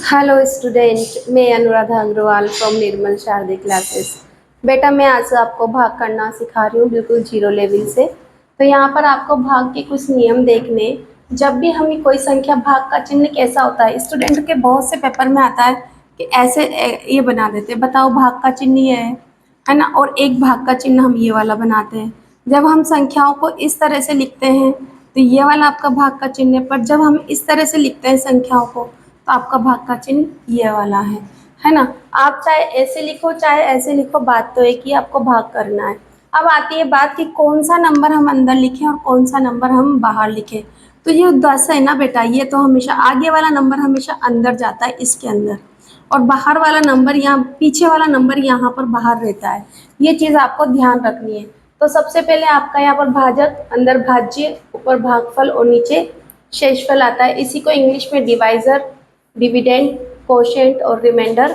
Hello student, मैं Anuradha Agrawal from Nirmal Sharde classes. बेटा, मैं आज आपको भाग करना सिखा रही हूँ बिल्कुल जीरो लेवल से। तो यहाँ पर आपको भाग के कुछ नियम देखने। जब भी हमें कोई संख्या, भाग का चिन्ह कैसा होता है, स्टूडेंट के बहुत से पेपर में आता है कि ऐसे ये बना देते हैं, बताओ भाग का चिन्ह ये है ना, और एक भाग का चिन्ह हम ये वाला बनाते हैं। जब हम संख्याओं को इस तरह से लिखते हैं तो ये वाला आपका भाग का चिन्ह है, पर जब हम इस तरह से लिखते हैं संख्याओं को तो आपका भाग का चिन्ह ये वाला है ना। आप चाहे ऐसे लिखो चाहे ऐसे लिखो, बात तो एक ही, आपको भाग करना है। अब आती है बात कि कौन सा नंबर हम अंदर लिखें और कौन सा नंबर हम बाहर लिखें। तो ये 10 है ना बेटा, ये तो हमेशा आगे वाला नंबर हमेशा अंदर जाता है इसके अंदर, और बाहर वाला नंबर यहाँ, पीछे वाला नंबर यहाँ पर बाहर रहता है। ये चीज़ आपको ध्यान रखनी है। तो सबसे पहले आपका यहाँ पर भाजक, अंदर भाज्य, ऊपर भागफल और नीचे शेषफल आता है। इसी को इंग्लिश में डिवाइजर, डिविडेंड, कोशेंट और रिमाइंडर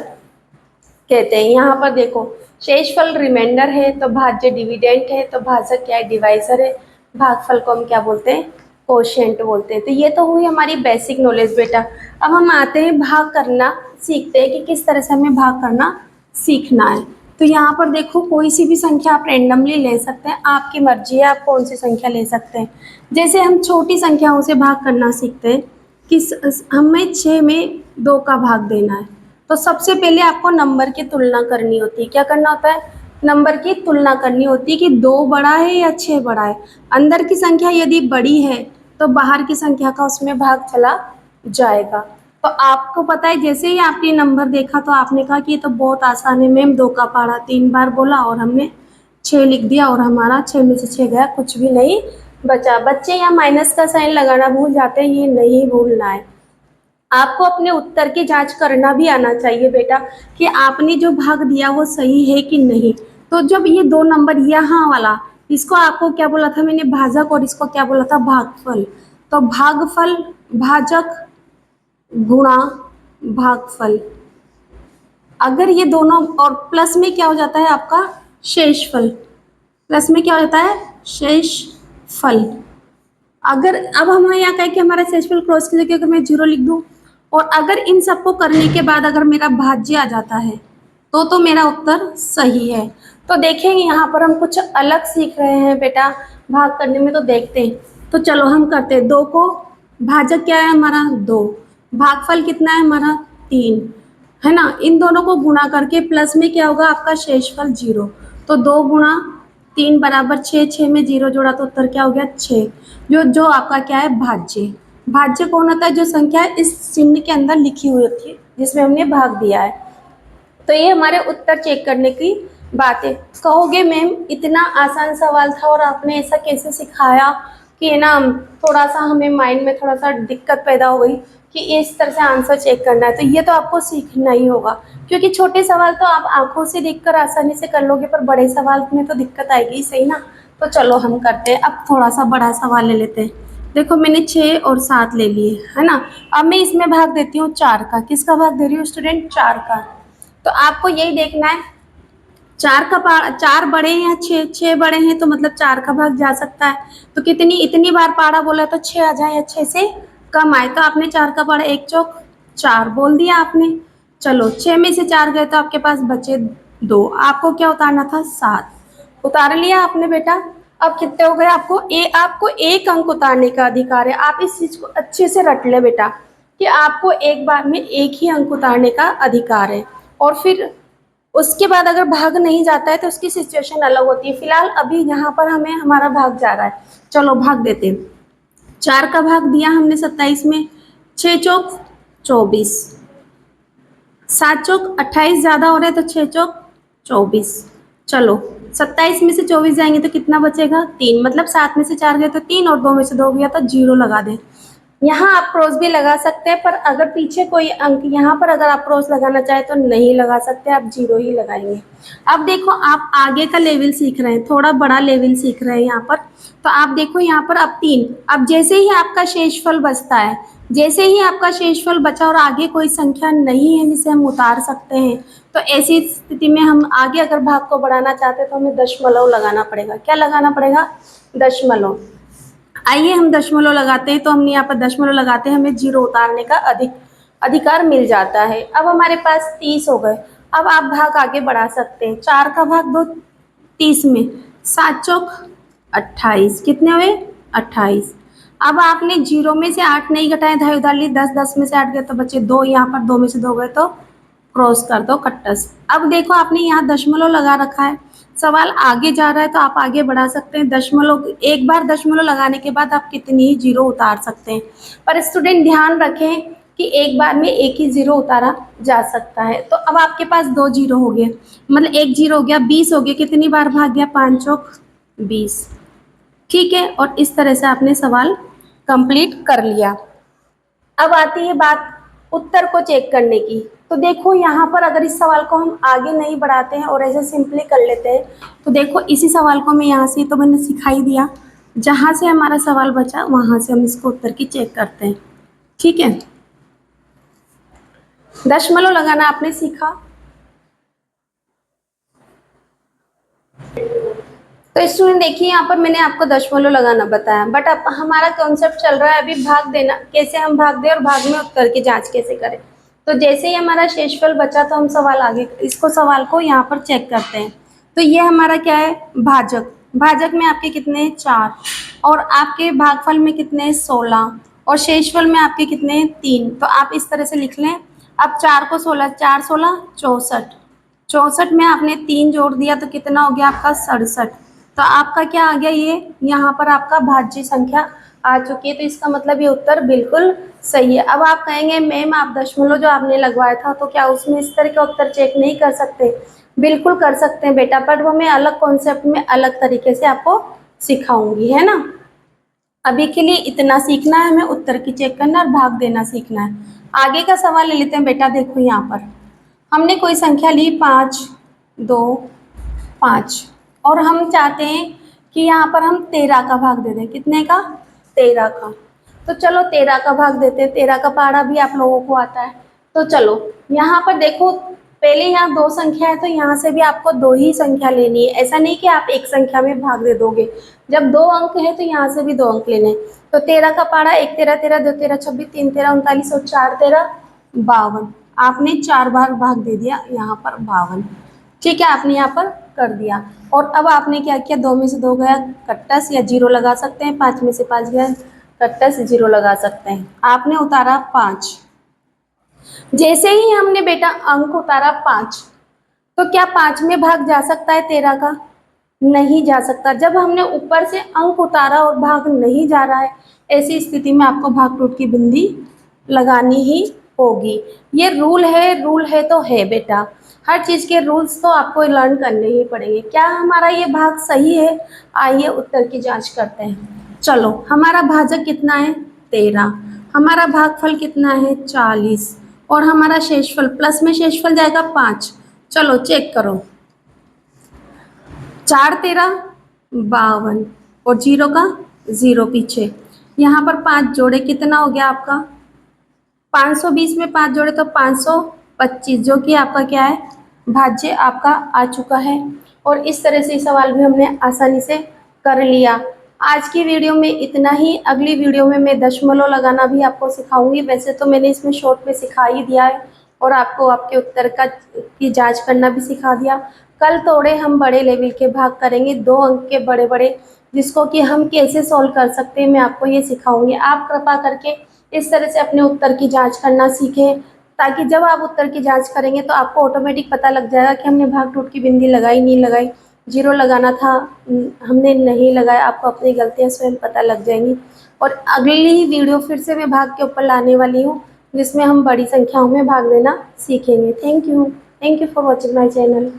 कहते हैं। यहाँ पर देखो, शेषफल रिमाइंडर है तो भाज्य डिविडेंड है, तो भाजक क्या है, डिवाइजर है, भागफल को हम क्या बोलते हैं, कोशेंट बोलते हैं। तो ये तो हुई हमारी बेसिक नॉलेज बेटा। अब हम आते हैं भाग करना, सीखते हैं कि किस तरह से हमें भाग करना सीखना है। तो यहाँ पर देखो, कोई सी भी संख्या आप रेंडमली ले सकते हैं, आपकी मर्जी है आप कौन सी संख्या ले सकते हैं। जैसे हम छोटी संख्याओं से भाग करना सीखते हैं कि हमें 6 में 2 का भाग देना है। तो सबसे पहले आपको नंबर की तुलना करनी होती है। क्या करना होता है, नंबर की तुलना करनी होती है कि 2 बड़ा है या 6 बड़ा है। अंदर की संख्या यदि बड़ी है तो बाहर की संख्या का उसमें भाग चला जाएगा। तो आपको पता है, जैसे ही आपने नंबर देखा तो आपने कहा कि ये तो बहुत आसान है मैम, 2 का पहाड़ा 3 बार बोला और हमने 6 लिख दिया और हमारा 6 में से 6 गया, कुछ भी नहीं बचा। बच्चे यहाँ माइनस का साइन लगाना भूल जाते हैं, ये नहीं भूलना है। आपको अपने उत्तर की जांच करना भी आना चाहिए बेटा कि आपने जो भाग दिया वो सही है कि नहीं। तो जब ये 2 नंबर यहाँ वाला, इसको आपको क्या बोला था मैंने, भाजक, और इसको क्या बोला था, भागफल। तो भागफल, भाजक गुणा भागफल, अगर ये दोनों, और प्लस में क्या हो जाता है आपका शेषफल, प्लस में क्या हो जाता है शेषफल। अगर अब हम यहाँ कहें कि हमारा शेषफल क्रॉस की जगह अगर मैं 0 लिख दूँ, और अगर इन सबको करने के बाद अगर मेरा भाज्य आ जाता है तो मेरा उत्तर सही है। तो देखेंगे यहाँ पर हम कुछ अलग सीख रहे हैं बेटा भाग करने में, तो देखते हैं। तो चलो हम करते हैं। 2 को, भाजक क्या है हमारा 2, भागफल कितना है हमारा 3, है ना। इन दोनों को गुणा करके प्लस में क्या होगा आपका शेषफल 0। तो 2 गुणा 3 बराबर 6, 6 में 0 जोड़ा तो उत्तर क्या हो गया 6। जो आपका क्या है भाज्य। भाज्य कौन होता है, जो संख्या इस चिन्ह के अंदर लिखी हुई होती है जिसमें हमने भाग दिया है। तो ये हमारे उत्तर चेक करने की बात है। कहोगे मैम इतना आसान सवाल था और आपने ऐसा कैसे सिखाया कि ना थोड़ा सा हमें माइंड में थोड़ा सा दिक्कत पैदा हो गई कि इस तरह से आंसर चेक करना है। तो ये तो आपको सीखना ही होगा, क्योंकि छोटे सवाल तो आप आंखों से देखकर आसानी से कर लोगे, पर बड़े सवाल में तो दिक्कत आएगी ही सही ना। तो चलो हम करते हैं, अब थोड़ा सा बड़ा सवाल ले लेते हैं। देखो मैंने 6 और 7 ले लिए, है ना। अब मैं इसमें भाग देती हूँ 4 का। किसका भाग दे रही हूँ स्टूडेंट, 4 का। तो आपको यही देखना है 4 बड़े हैं या 6 बड़े हैं, तो मतलब 4 का भाग जा सकता है। तो कितनी, इतनी बार पारा बोला तो 6 आ जाए या 6 से कम आए। तो आपने 4 का पारा 1 चौक 4 बोल दिया आपने। चलो 6 में से 4 गए तो आपके पास बचे 2, आपको क्या उतारना था 7, उतार लिया आपने बेटा। अब कितने हो गए, आपको 1 अंक उतारने का अधिकार है। आप इस चीज को अच्छे से रट ले बेटा कि आपको एक बार में 1 ही अंक उतारने का अधिकार है, और फिर उसके बाद अगर भाग नहीं जाता है तो उसकी सिचुएशन अलग होती है। फिलहाल अभी यहाँ पर हमें हमारा भाग जा रहा है, चलो भाग देते हैं। 4 का भाग दिया हमने 27 में, 6 चौक 24, 7 चौक 28 ज्यादा हो रहा है तो 6 चौक 24। चलो 27 में से 24 जाएंगे तो कितना बचेगा 3, मतलब 7 में से 4 गए तो 3 और 2 में से 2 गया तो 0 लगा दें। यहाँ आप क्रॉस भी लगा सकते हैं, पर अगर पीछे कोई अंक, यहाँ पर अगर आप क्रॉस लगाना चाहे तो नहीं लगा सकते, आप 0 ही लगाएंगे। अब देखो आप आगे का लेवल सीख रहे हैं, थोड़ा बड़ा लेवल सीख रहे हैं यहाँ पर। तो आप देखो यहाँ पर अब 3, अब जैसे ही आपका शेषफल बचता है, जैसे ही आपका शेषफल बचा और आगे कोई संख्या नहीं है जिसे हम उतार सकते हैं, तो ऐसी स्थिति में हम आगे अगर भाग को बढ़ाना चाहते हैं तो हमें दशमलव लगाना पड़ेगा। क्या लगाना पड़ेगा, दशमलव। आइए हम दशमलव लगाते हैं। तो हमने यहाँ पर दशमलव लगाते हैं, हमें 0 उतारने का अधिकार मिल जाता है। अब हमारे पास 30 हो गए। अब आप भाग आगे बढ़ा सकते हैं। 4 का भाग दो 30 में, 7 चौक 28, कितने हुए 28। अब आपने 0 में से 8 नहीं घटाए, धाई उधार ली, 10 10 में से 8 गए तो बचे 2, यहाँ पर 2 में से 2 गए तो क्रॉस कर दो कट्टस। अब देखो आपने यहाँ दशमलव लगा रखा है, सवाल आगे जा रहा है तो आप आगे बढ़ा सकते हैं। दशमलव, एक बार दशमलव लगाने के बाद आप कितनी ही जीरो उतार सकते हैं, पर स्टूडेंट ध्यान रखें कि एक बार में एक ही जीरो उतारा जा सकता है। तो अब आपके पास 2 जीरो हो गए, मतलब 1 जीरो हो गया, 20 हो गया, कितनी बार भाग गया, 5 चौक 20, ठीक है। और इस तरह से आपने सवाल कंप्लीट कर लिया। अब आती है बात उत्तर को चेक करने की। तो देखो यहाँ पर अगर इस सवाल को हम आगे नहीं बढ़ाते हैं और ऐसे सिंपली कर लेते हैं, तो देखो इसी सवाल को मैं यहाँ से तो मैंने सिखाई दिया, जहाँ से हमारा सवाल बचा वहाँ से हम इसको उत्तर की चेक करते हैं, ठीक है। दशमलव लगाना आपने सीखा, तो स्टूडेंट देखिए यहाँ पर मैंने आपको दशमलव लगाना बताया, बट अब हमारा कॉन्सेप्ट चल रहा है अभी भाग देना, कैसे हम भाग दें और भाग में उत्तर की जांच कैसे करें। तो जैसे ही हमारा शेषफल बचा तो हम सवाल आगे इसको सवाल को यहाँ पर चेक करते हैं। तो ये हमारा क्या है, भाजक। भाजक में आपके कितने हैं, 4, और आपके भागफल में कितने हैं, 16, और शेषफल में आपके कितने हैं, 3। तो आप इस तरह से लिख लें। अब 4 को 16, 4 16 64, 64 में आपने 3 जोड़ दिया तो कितना हो गया आपका 67। तो आपका क्या आ गया, ये यहाँ पर आपका भाज्य संख्या आ चुकी है। तो इसका मतलब ये उत्तर बिल्कुल सही है। अब आप कहेंगे मैम आप दशमलव जो आपने लगवाया था तो क्या उसमें इस तरह का उत्तर चेक नहीं कर सकते? बिल्कुल कर सकते हैं बेटा, बट वो मैं अलग कॉन्सेप्ट में अलग तरीके से आपको सिखाऊंगी, है ना। अभी के लिए इतना सीखना है, हमें उत्तर की चेक करना और भाग देना सीखना है। आगे का सवाल ले लेते हैं बेटा। देखो यहाँ पर हमने कोई संख्या ली 5 2 5, और हम चाहते हैं कि यहाँ पर हम 13 का भाग दे दें। कितने का, 13 का। तो चलो 13 का भाग देते हैं, 13 का पहाड़ा भी आप लोगों को आता है। तो चलो यहाँ पर देखो, पहले यहाँ 2 संख्या है तो यहाँ से भी आपको 2 ही संख्या लेनी है, ऐसा नहीं कि आप एक संख्या में भाग दे दोगे। जब 2 अंक है तो यहाँ से भी 2 अंक लेने हैं। तो 13 का पहाड़ा 1 13 13, 2 13 26, 3 13 39 और 4 13 52। आपने 4 बार भाग दे दिया यहाँ पर 52, ठीक है, आपने यहाँ पर कर दिया। और अब आपने क्या किया, 2 में से 2 गया कट्टस या जीरो लगा सकते हैं, 5 में से 5 गया कट्टस जीरो लगा सकते हैं। आपने उतारा 5। जैसे ही हमने बेटा अंक उतारा 5, तो क्या 5 में भाग जा सकता है 13 का? नहीं जा सकता। जब हमने ऊपर से अंक उतारा और भाग नहीं जा रहा है, ऐसी स्थिति में आपको भाग टूट की बिंदी लगानी ही होगी। ये रूल है तो है बेटा, हर चीज़ के रूल्स तो आपको लर्न करने ही पड़ेंगे। क्या हमारा ये भाग सही है? आइए उत्तर की जांच करते हैं। चलो हमारा भाजक कितना है, 13, हमारा भागफल कितना है 40, और हमारा शेषफल, प्लस में शेषफल जाएगा 5। चलो चेक करो, 4 13 52, और जीरो का जीरो पीछे, यहाँ पर 5 जोड़े, कितना हो गया आपका 520 में 5 जोड़े तो 525, जो कि आपका क्या है, भाज्य आपका आ चुका है। और इस तरह से सवाल भी हमने आसानी से कर लिया। आज की वीडियो में इतना ही। अगली वीडियो में मैं दशमलव लगाना भी आपको सिखाऊंगी। वैसे तो मैंने इसमें शॉर्ट में सिखा ही दिया है और आपको आपके उत्तर की जांच करना भी सिखा दिया। कल थोड़े हम बड़े लेवल के भाग करेंगे, 2 अंक के बड़े बड़े, जिसको कि हम कैसे सॉल्व कर सकते हैं, मैं आपको ये सिखाऊंगी। आप कृपा करके इस तरह से अपने उत्तर की जांच करना सीखें, ताकि जब आप उत्तर की जांच करेंगे तो आपको ऑटोमेटिक पता लग जाएगा कि हमने भाग टूट की बिंदी लगाई नहीं लगाई, जीरो लगाना था हमने नहीं लगाया। आपको अपनी गलतियां स्वयं पता लग जाएंगी। और अगली वीडियो फिर से मैं भाग के ऊपर लाने वाली हूँ, जिसमें हम बड़ी संख्याओं में भाग लेना सीखेंगे। Thank you for watching my channel.